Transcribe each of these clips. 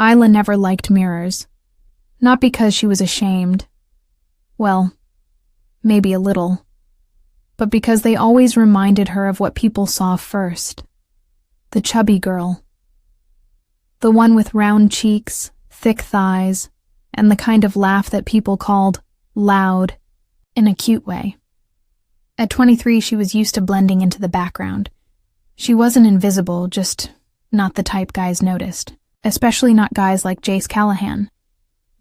Isla never liked mirrors. Not because she was ashamed. Well, maybe a little. But because they always reminded her of what people saw first. The chubby girl. The one with round cheeks, thick thighs, and the kind of laugh that people called loud, in a cute way. At 23, she was used to blending into the background. She wasn't invisible, just not the type guys noticed, especially not guys like Jace Callahan.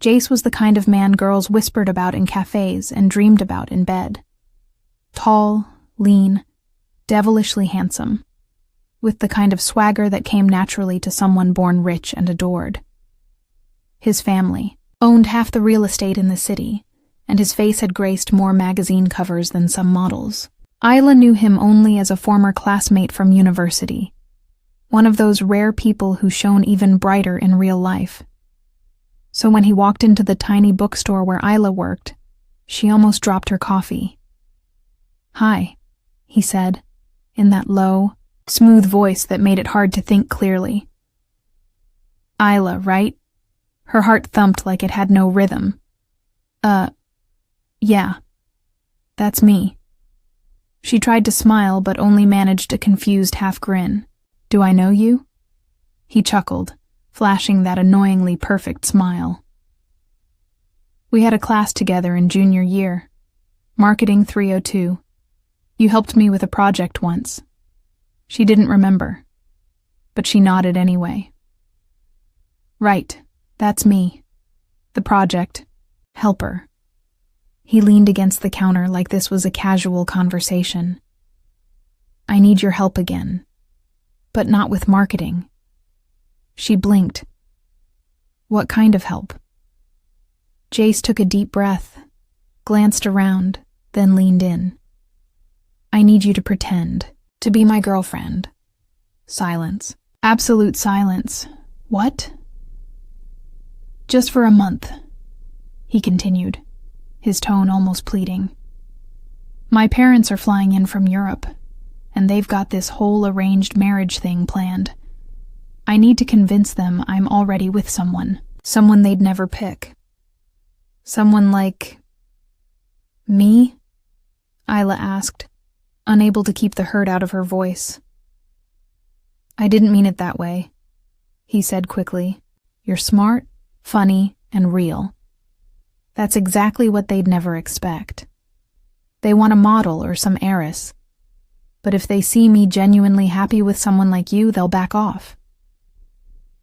Jace was the kind of man girls whispered about in cafes and dreamed about in bed. Tall, lean, devilishly handsome, with the kind of swagger that came naturally to someone born rich and adored. His family owned half the real estate in the city, and his face had graced more magazine covers than some models. Isla knew him only as a former classmate from university, one of those rare people who shone even brighter in real life. So when he walked into the tiny bookstore where Isla worked, she almost dropped her coffee. "Hi," he said, in that low, smooth voice that made it hard to think clearly. Isla, right? Her heart thumped like it had no rhythm. Yeah. That's me." She tried to smile, but only managed a confused half grin. "Do I know you?" He chuckled, flashing that annoyingly perfect smile. "We had a class together in junior year. Marketing 302. You helped me with a project once." She didn't remember, but she nodded anyway. "Right, that's me. The project. Helper." He leaned against the counter like this was a casual conversation. "I need your help again, but not with marketing." She blinked. "What kind of help?" Jace took a deep breath, glanced around, then leaned in. "I need you to pretend, to be my girlfriend." Silence. Absolute silence. "What?" "Just for a month," he continued, his tone almost pleading. "My parents are flying in from Europe, and they've got this whole arranged marriage thing planned. I need to convince them I'm already with someone they'd never pick. Someone like... me?" Isla asked, unable to keep the hurt out of her voice. "I didn't mean it that way," he said quickly. "You're smart, funny, and real. That's exactly what they'd never expect. They want a model or some heiress. But if they see me genuinely happy with someone like you, they'll back off."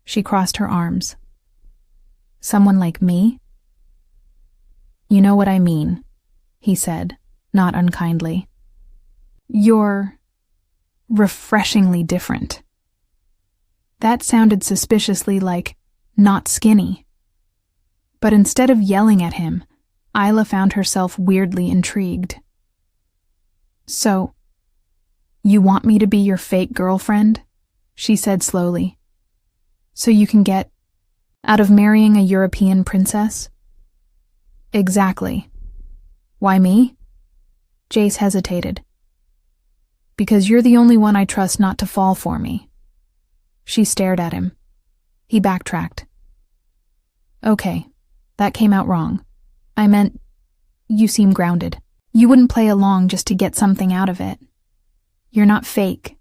She crossed her arms. "Someone like me?" "You know what I mean," he said, not unkindly. "You're refreshingly different." That sounded suspiciously like not skinny. But instead of yelling at him, Isla found herself weirdly intrigued. "So, you want me to be your fake girlfriend?" she said slowly. "So you can get out of marrying a European princess?" "Exactly. Why me?" Jace hesitated. "Because you're the only one I trust not to fall for me." She stared at him. He backtracked. "Okay, that came out wrong. I meant, you seem grounded. You wouldn't play along just to get something out of it. You're not fake.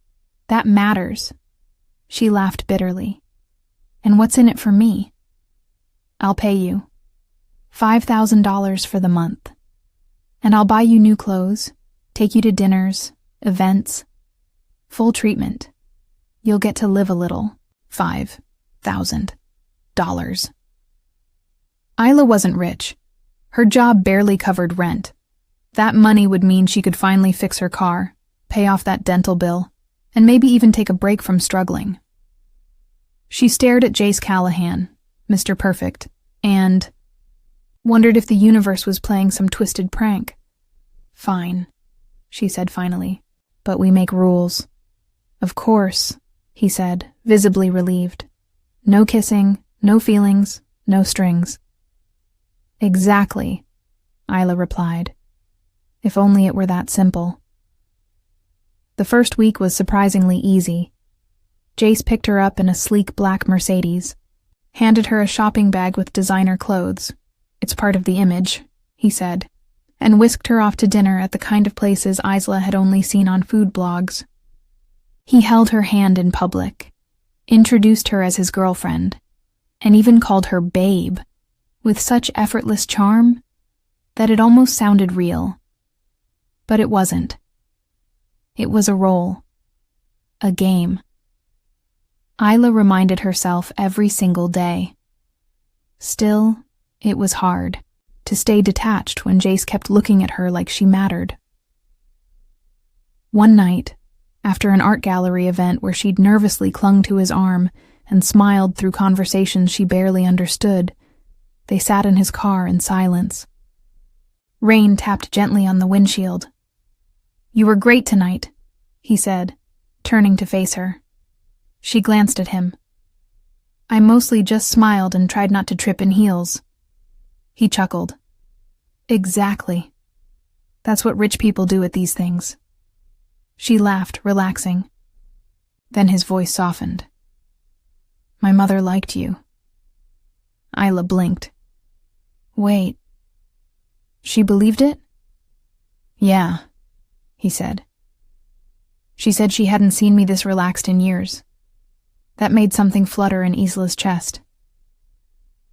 That matters." She laughed bitterly. "And what's in it for me?" "I'll pay you. $5,000 for the month. And I'll buy you new clothes, take you to dinners, events, full treatment. You'll get to live a little. $5,000. Isla wasn't rich. Her job barely covered rent. That money would mean she could finally fix her car, pay off that dental bill, and maybe even take a break from struggling. She stared at Jace Callahan, Mr. Perfect, and wondered if the universe was playing some twisted prank. "Fine," she said finally, "but we make rules." "Of course," he said, visibly relieved. "No kissing, no feelings, no strings." "Exactly," Isla replied. If only it were that simple. The first week was surprisingly easy. Jace picked her up in a sleek black Mercedes. handed her a shopping bag with designer clothes. "It's part of the image," he said, and whisked her off to dinner at the kind of places Isla had only seen on food blogs. He held her hand in public, introduced her as his girlfriend, and even called her babe, with such effortless charm that it almost sounded real. But it wasn't. It was a role. A game. Isla reminded herself every single day. Still, it was hard to stay detached when Jace kept looking at her like she mattered. One night, after an art gallery event where she'd nervously clung to his arm and smiled through conversations she barely understood, they sat in his car in silence. Rain tapped gently on the windshield. "You were great tonight," he said, turning to face her. She glanced at him. "I mostly just smiled and tried not to trip in heels." He chuckled. "Exactly. That's what rich people do at these things." She laughed, relaxing. Then his voice softened. "My mother liked you." Isla blinked. "Wait. She believed it?" "Yeah," he said. "She said she hadn't seen me this relaxed in years." That made something flutter in Isla's chest.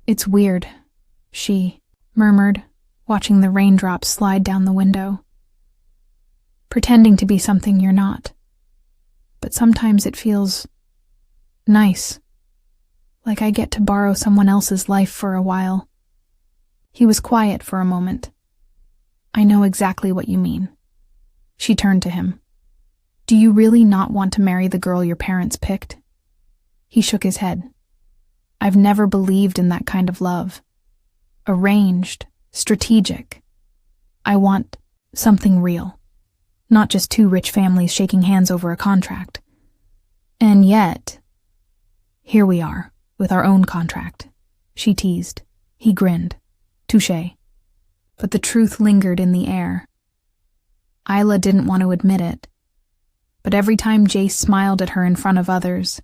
"It's weird," she murmured, watching the raindrops slide down the window. "Pretending to be something you're not. But sometimes it feels nice. Like I get to borrow someone else's life for a while." He was quiet for a moment. "I know exactly what you mean." She turned to him. "Do you really not want to marry the girl your parents picked?" He shook his head. "I've never believed in that kind of love. Arranged, strategic. I want something real. Not just two rich families shaking hands over a contract. And yet, here we are, with our own contract," she teased. He grinned. "Touché." But the truth lingered in the air. Isla didn't want to admit it. But every time Jace smiled at her in front of others,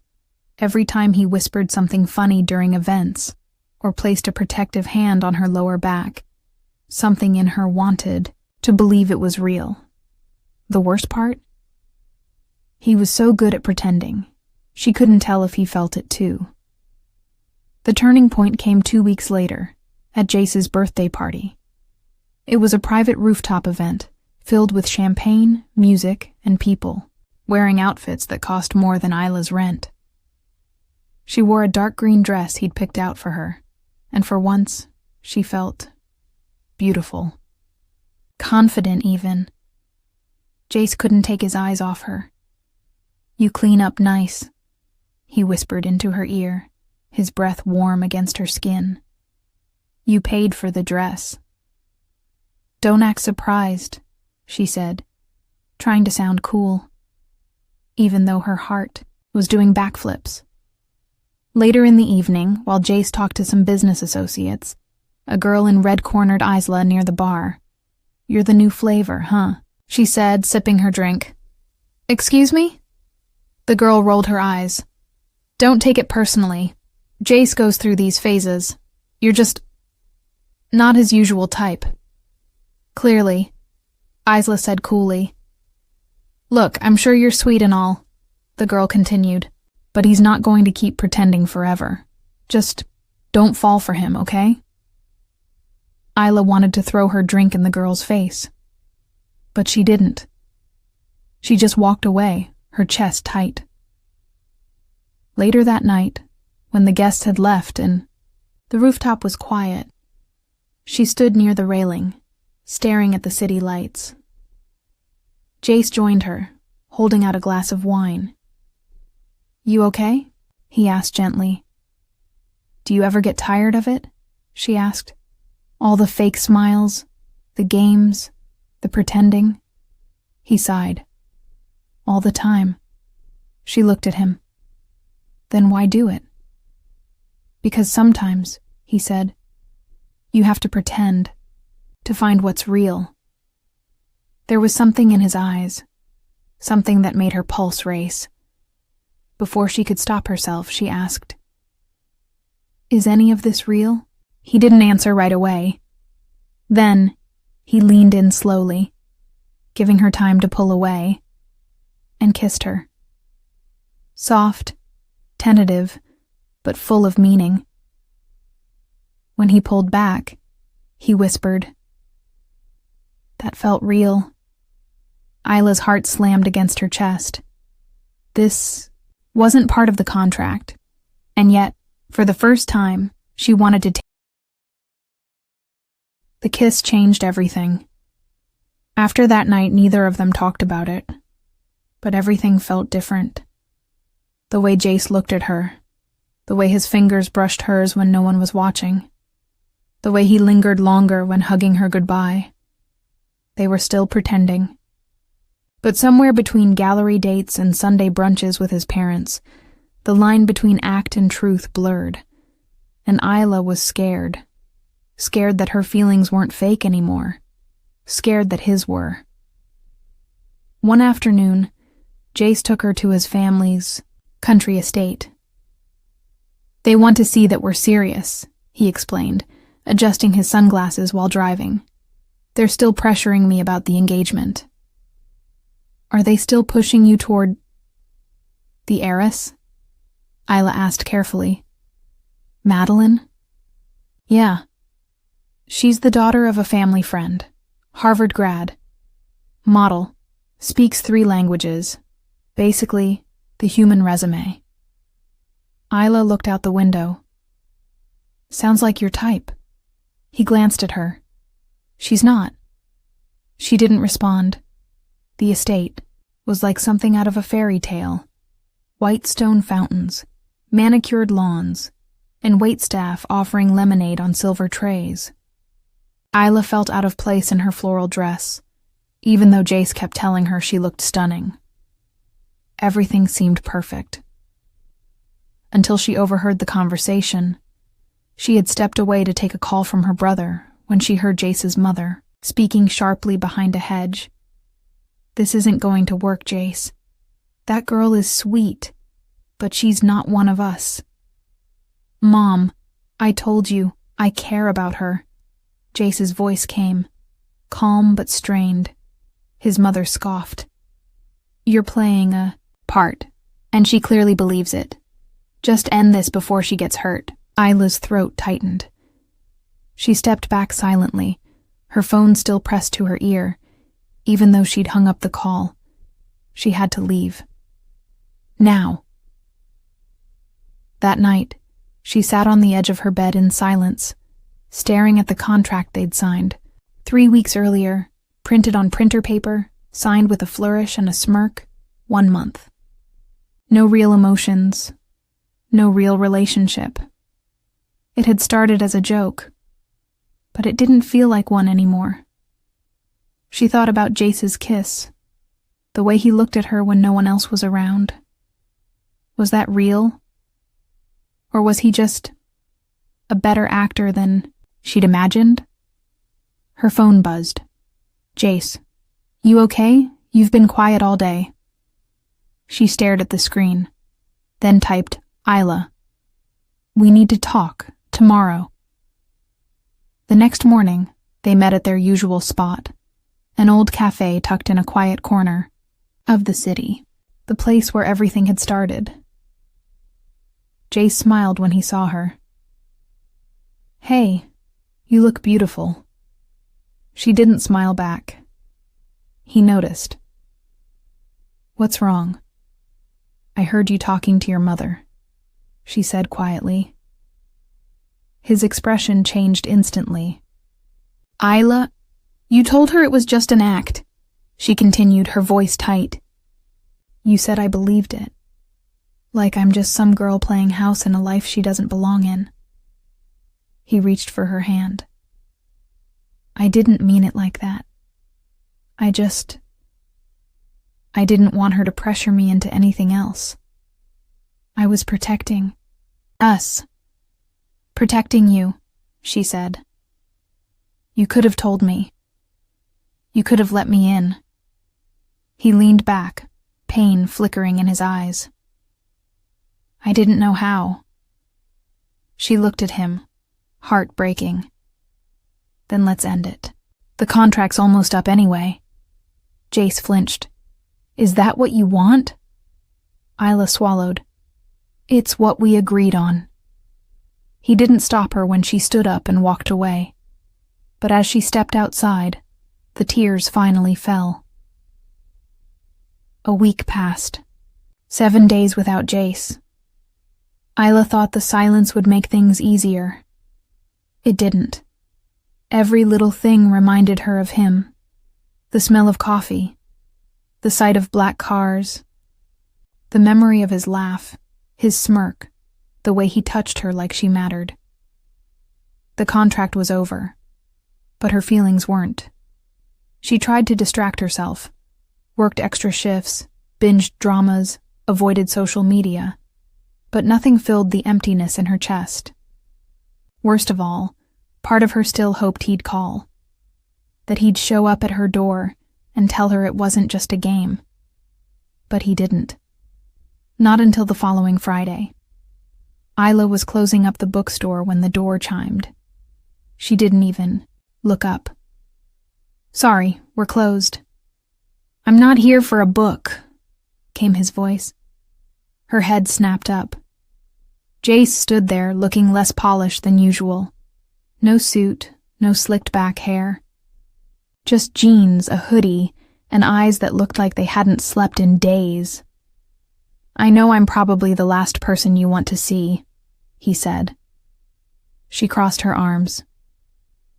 every time he whispered something funny during events, or placed a protective hand on her lower back, something in her wanted to believe it was real. The worst part? He was so good at pretending, she couldn't tell if he felt it too. The turning point came 2 weeks later, at Jace's birthday party. It was a private rooftop event, filled with champagne, music, and people, wearing outfits that cost more than Isla's rent. She wore a dark green dress he'd picked out for her, and for once, she felt beautiful. Confident, even. Jace couldn't take his eyes off her. "You clean up nice," he whispered into her ear, his breath warm against her skin. "You paid for the dress." "Don't act surprised," she said, trying to sound cool, even though her heart was doing backflips. Later in the evening, while Jace talked to some business associates, a girl in red cornered Isla near the bar. "You're the new flavor, huh?" she said, sipping her drink. "Excuse me?" The girl rolled her eyes. "Don't take it personally. Jace goes through these phases. You're just not his usual type." "Clearly," Isla said coolly. "Look, I'm sure you're sweet and all," the girl continued, "but he's not going to keep pretending forever. Just don't fall for him, okay?" Isla wanted to throw her drink in the girl's face, but she didn't. She just walked away, her chest tight. Later that night, when the guests had left and the rooftop was quiet, she stood near the railing, staring at the city lights. Jace joined her, holding out a glass of wine. "You okay?" he asked gently. "Do you ever get tired of it?" she asked. "All the fake smiles, the games, the pretending?" He sighed. "All the time." She looked at him. "Then why do it?" "Because sometimes," he said, "you have to pretend to find what's real." There was something in his eyes, something that made her pulse race. Before she could stop herself, she asked, Is any of this real? He didn't answer right away. Then, he leaned in slowly, giving her time to pull away, and kissed her. Soft, tentative, but full of meaning. When he pulled back, he whispered, "That felt real." Isla's heart slammed against her chest. This wasn't part of the contract, and yet, for the first time, she wanted to take. The kiss changed everything. After that night, neither of them talked about it, but everything felt different. The way Jace looked at her, the way his fingers brushed hers when no one was watching, the way he lingered longer when hugging her goodbye. They were still pretending. But somewhere between gallery dates and Sunday brunches with his parents, the line between act and truth blurred, and Isla was scared. Scared that her feelings weren't fake anymore. Scared that his were. One afternoon, Jace took her to his family's country estate. "They want to see that we're serious," he explained, adjusting his sunglasses while driving. "They're still pressuring me about the engagement." "Are they still pushing you toward the heiress?" Isla asked carefully. "Madeline?" "Yeah. She's the daughter of a family friend, Harvard grad, model, speaks 3 languages, basically the human resume." Isla looked out the window. "Sounds like your type." He glanced at her. "She's not." She didn't respond. The estate was like something out of a fairy tale. White stone fountains, manicured lawns, and waitstaff offering lemonade on silver trays. Isla felt out of place in her floral dress, even though Jace kept telling her she looked stunning. Everything seemed perfect. Until she overheard the conversation. She had stepped away to take a call from her brother when she heard Jace's mother speaking sharply behind a hedge. "This isn't going to work, Jace. That girl is sweet, but she's not one of us." "Mom, I told you, I care about her." Jace's voice came, calm but strained. His mother scoffed. "You're playing a part, and she clearly believes it. Just end this before she gets hurt." Isla's throat tightened. She stepped back silently, her phone still pressed to her ear, even though she'd hung up the call. She had to leave. Now. That night, she sat on the edge of her bed in silence, staring at the contract they'd signed, 3 weeks earlier, printed on printer paper, signed with a flourish and a smirk, 1 month. No real emotions, no real relationship. It had started as a joke, but it didn't feel like one anymore. She thought about Jace's kiss, the way he looked at her when no one else was around. Was that real? Or was he just a better actor than she'd imagined? Her phone buzzed. "Jace, you okay? You've been quiet all day." She stared at the screen, then typed, "Isla, we need to talk, tomorrow." The next morning, they met at their usual spot, an old cafe tucked in a quiet corner of the city, the place where everything had started. Jace smiled when he saw her. "Hey, you look beautiful." She didn't smile back. He noticed. "What's wrong?" "I heard you talking to your mother," she said quietly. His expression changed instantly. "Isla, you told her it was just an act," she continued, her voice tight. "You said I believed it. Like I'm just some girl playing house in a life she doesn't belong in." He reached for her hand. "I didn't mean it like that. I didn't want her to pressure me into anything else. I was protecting us. Protecting you," she said. "You could have told me. You could have let me in." He leaned back, pain flickering in his eyes. "I didn't know how." She looked at him, heart breaking. Then let's end it. The contract's almost up anyway. Jace flinched. Is that what you want? Isla swallowed. It's what we agreed on. He didn't stop her when she stood up and walked away. But as she stepped outside, the tears finally fell. A week passed. 7 days without Jace. Isla thought the silence would make things easier. It didn't. Every little thing reminded her of him. The smell of coffee, the sight of black cars, the memory of his laugh, his smirk, the way he touched her like she mattered. The contract was over, but her feelings weren't. She tried to distract herself, worked extra shifts, binged dramas, avoided social media, but nothing filled the emptiness in her chest. Worst of all, part of her still hoped he'd call, that he'd show up at her door and tell her it wasn't just a game. But he didn't. Not until the following Friday. Isla was closing up the bookstore when the door chimed. She didn't even look up. Sorry, we're closed. I'm not here for a book, came his voice. Her head snapped up. Jace stood there looking less polished than usual. No suit, no slicked back hair. Just jeans, a hoodie, and eyes that looked like they hadn't slept in days. I know I'm probably the last person you want to see, he said. She crossed her arms.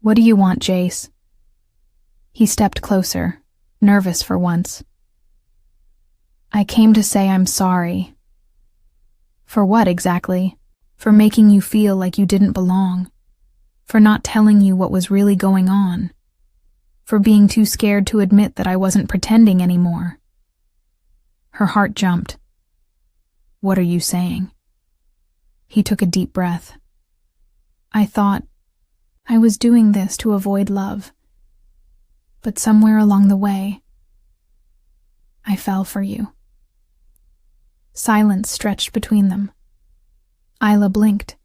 What do you want, Jace? He stepped closer, nervous for once. I came to say I'm sorry. For what exactly? For making you feel like you didn't belong. For not telling you what was really going on. For being too scared to admit that I wasn't pretending anymore. Her heart jumped. What are you saying? He took a deep breath. I thought I was doing this to avoid love. But somewhere along the way, I fell for you. Silence stretched between them. Isla blinked.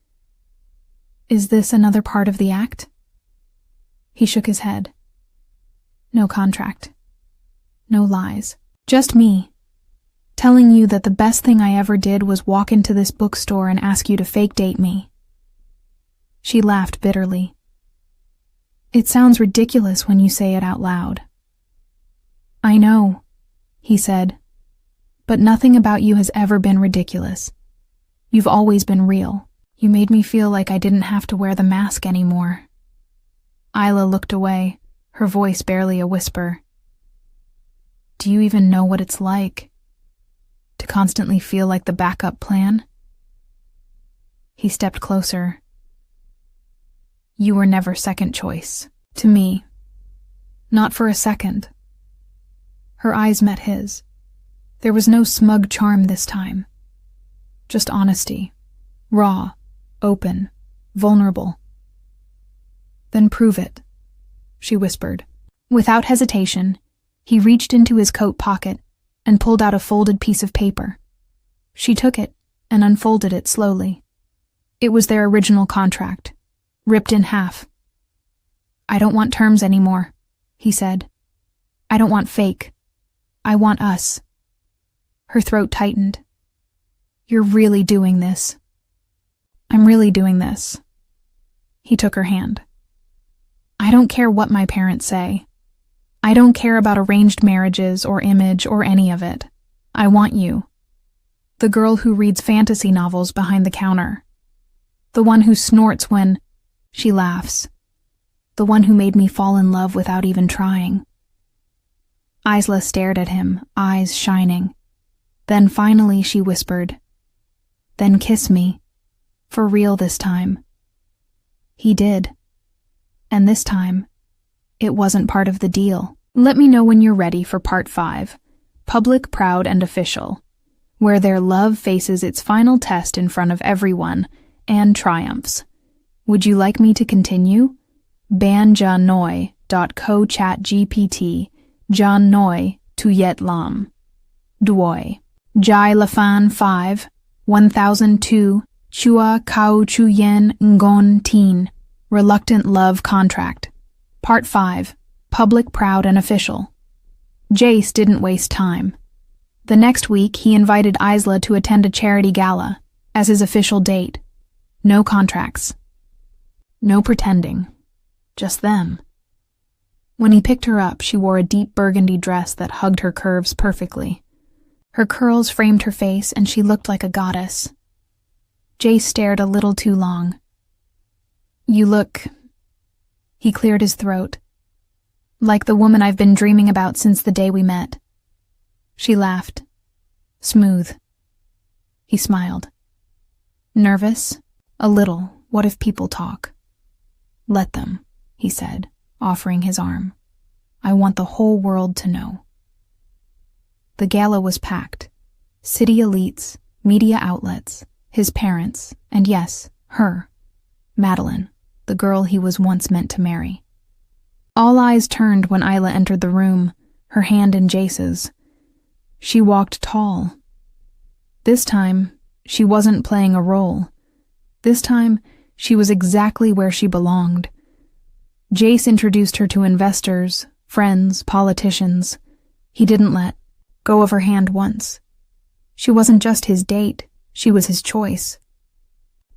Is this another part of the act? He shook his head. No contract. No lies. Just me, telling you that the best thing I ever did was walk into this bookstore and ask you to fake date me. She laughed bitterly. It sounds ridiculous when you say it out loud. I know, he said, but nothing about you has ever been ridiculous. You've always been real. You made me feel like I didn't have to wear the mask anymore. Isla looked away, her voice barely a whisper. Do you even know what it's like? To constantly feel like the backup plan? He stepped closer. You were never second choice. To me. Not for a second. Her eyes met his. There was no smug charm this time. Just honesty. Raw, open, vulnerable. Then prove it, she whispered. Without hesitation, he reached into his coat pocket and pulled out a folded piece of paper. She took it and unfolded it slowly. It was their original contract, ripped in half. I don't want terms anymore, he said. I don't want fake. I want us. Her throat tightened. You're really doing this. I'm really doing this. He took her hand. I don't care what my parents say. I don't care about arranged marriages or image or any of it. I want you. The girl who reads fantasy novels behind the counter. The one who snorts when she laughs. The one who made me fall in love without even trying. Isla stared at him, eyes shining. Then finally she whispered, Then kiss me. For real this time. He did. And this time, it wasn't part of the deal. Let me know when you're ready for part 5, Public, Proud, and Official, where their love faces its final test in front of everyone and triumphs. Would you like me to continue? banjanoi.co-chat-gpt John Noi Tuyet Lam. Doi. Jai Lafan 5, 1002 Chua Kau Chuyen Ngon Teen, Reluctant Love Contract. Part 5, Public, Proud, and Official. Jace didn't waste time. The next week, he invited Isla to attend a charity gala as his official date. No contracts. No pretending. Just them. When he picked her up, she wore a deep burgundy dress that hugged her curves perfectly. Her curls framed her face, and she looked like a goddess. Jace stared a little too long. You look... He cleared his throat. Like the woman I've been dreaming about since the day we met. She laughed. Smooth. He smiled. Nervous? A little. What if people talk? Let them, he said, offering his arm. I want the whole world to know. The gala was packed. City elites, media outlets, his parents, and yes, her, Madeline, the girl he was once meant to marry. All eyes turned when Isla entered the room, her hand in Jace's. She walked tall. This time, she wasn't playing a role. This time, she was exactly where she belonged. Jace introduced her to investors, friends, politicians. He didn't let go of her hand once. She wasn't just his date, she was his choice.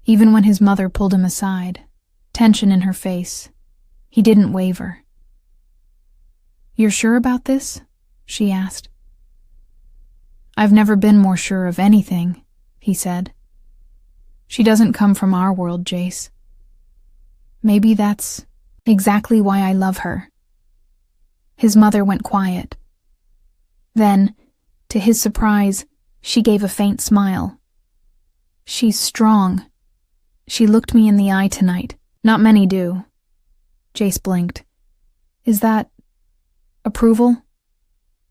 Even when his mother pulled him aside, tension in her face, he didn't waver. You're sure about this? She asked. I've never been more sure of anything, he said. She doesn't come from our world, Jace. Maybe that's exactly why I love her. His mother went quiet. Then, to his surprise, she gave a faint smile. She's strong. She looked me in the eye tonight. Not many do. Jace blinked. Is that approval?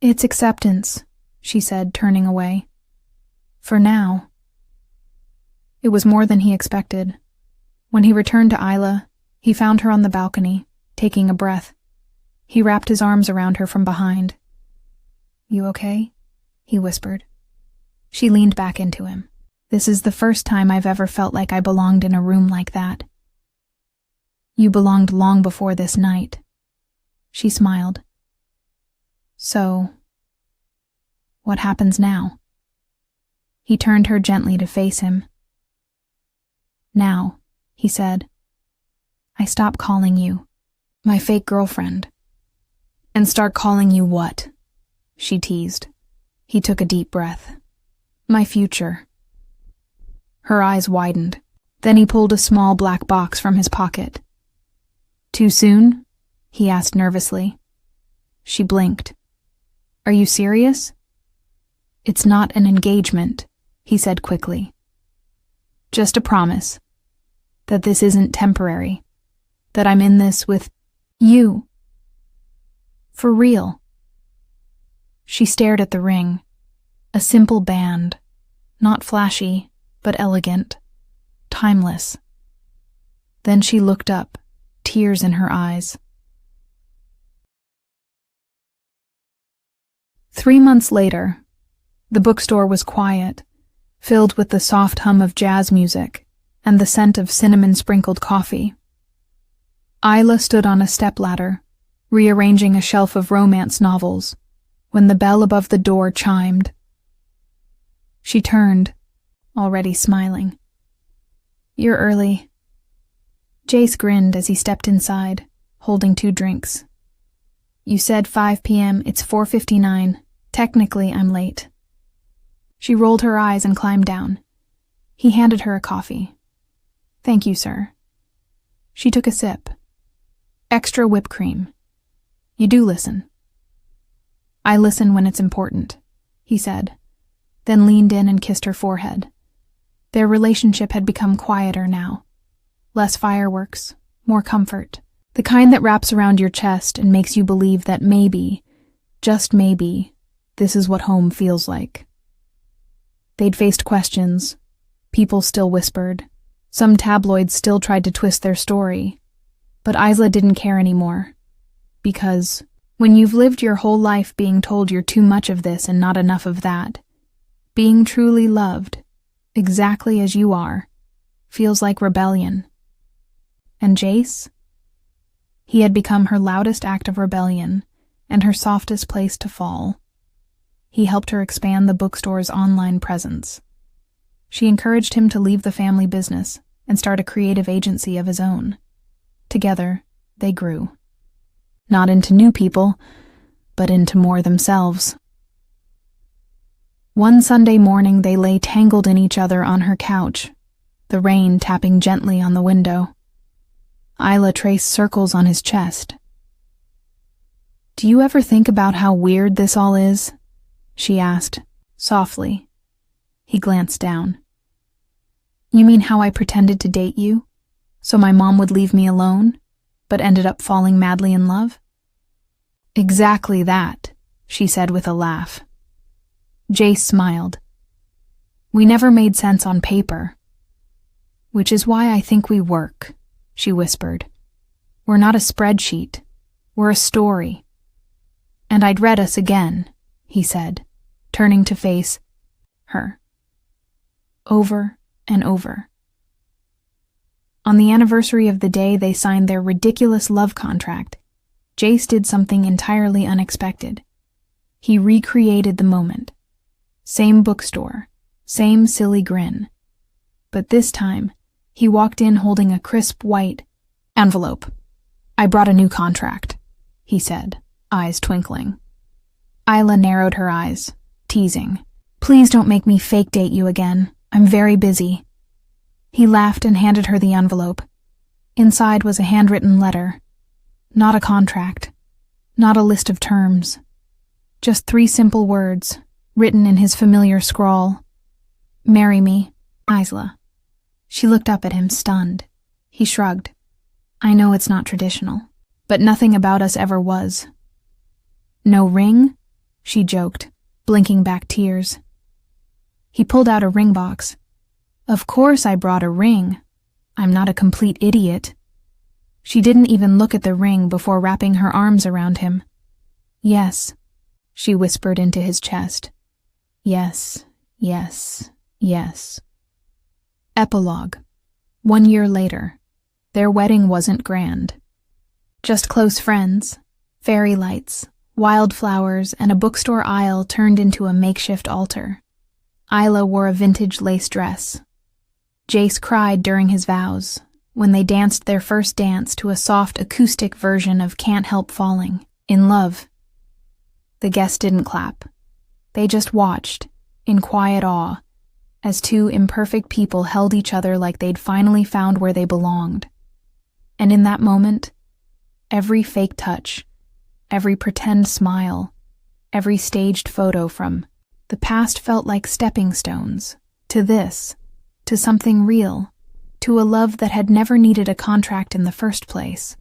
It's acceptance, she said, turning away. For now. It was more than he expected. When he returned to Isla, he found her on the balcony, taking a breath. He wrapped his arms around her from behind. You okay? He whispered. She leaned back into him. This is the first time I've ever felt like I belonged in a room like that. You belonged long before this night. She smiled. So, what happens now? He turned her gently to face him. Now, he said, I stop calling you my fake girlfriend. And start calling you what? She teased. He took a deep breath. My future. Her eyes widened. Then he pulled a small black box from his pocket. Too soon? He asked nervously. She blinked. Are you serious? It's not an engagement, he said quickly. Just a promise. That this isn't temporary. That I'm in this with you. For real. She stared at the ring. A simple band. Not flashy, but elegant. Timeless. Then she looked up, tears in her eyes. 3 months later, the bookstore was quiet, filled with the soft hum of jazz music and the scent of cinnamon-sprinkled coffee. Isla stood on a stepladder, rearranging a shelf of romance novels, when the bell above the door chimed. She turned, already smiling. You're early. Jace grinned as he stepped inside, holding 2 drinks. You said 5 p.m., it's 4:59. Technically, I'm late. She rolled her eyes and climbed down. He handed her a coffee. Thank you, sir. She took a sip. Extra whipped cream. You do listen. I listen when it's important, he said, then leaned in and kissed her forehead. Their relationship had become quieter now. Less fireworks, more comfort. The kind that wraps around your chest and makes you believe that maybe, just maybe, this is what home feels like. They'd faced questions. People still whispered. Some tabloids still tried to twist their story. But Isla didn't care anymore. Because when you've lived your whole life being told you're too much of this and not enough of that, being truly loved, exactly as you are, feels like rebellion. And Jace? He had become her loudest act of rebellion and her softest place to fall. He helped her expand the bookstore's online presence. She encouraged him to leave the family business and start a creative agency of his own. Together, they grew. Not into new people, but into more themselves. One Sunday morning, they lay tangled in each other on her couch, the rain tapping gently on the window. Isla traced circles on his chest. "Do you ever think about how weird this all is?" she asked, softly. He glanced down. "You mean how I pretended to date you, so my mom would leave me alone, but ended up falling madly in love?" "Exactly that," she said with a laugh. Jace smiled. "We never made sense on paper. Which is why I think we work," she whispered. "We're not a spreadsheet. We're a story." "And I'd read us again," he said, turning to face her. Over and over. On the anniversary of the day they signed their ridiculous love contract, Jace did something entirely unexpected. He recreated the moment. Same bookstore, same silly grin. But this time, he walked in holding a crisp white envelope. "I brought a new contract," he said, eyes twinkling. Isla narrowed her eyes, teasing. "Please don't make me fake date you again. I'm very busy." He laughed and handed her the envelope. Inside was a handwritten letter. Not a contract. Not a list of terms. Just 3 simple words, written in his familiar scrawl. "Marry me, Isla." She looked up at him, stunned. He shrugged. "I know it's not traditional, but nothing about us ever was." "No ring?" she joked, blinking back tears. He pulled out a ring box. "Of course I brought a ring. I'm not a complete idiot." She didn't even look at the ring before wrapping her arms around him. "Yes," she whispered into his chest. "Yes, yes, yes." Epilogue. 1 year later. Their wedding wasn't grand. Just close friends, fairy lights, wildflowers, and a bookstore aisle turned into a makeshift altar. Isla wore a vintage lace dress. Jace cried during his vows, when they danced their first dance to a soft acoustic version of Can't Help Falling, In Love. The guests didn't clap. They just watched, in quiet awe, as 2 imperfect people held each other like they'd finally found where they belonged. And in that moment, every fake touch, every pretend smile, every staged photo from the past felt like stepping stones to this, to something real, to a love that had never needed a contract in the first place.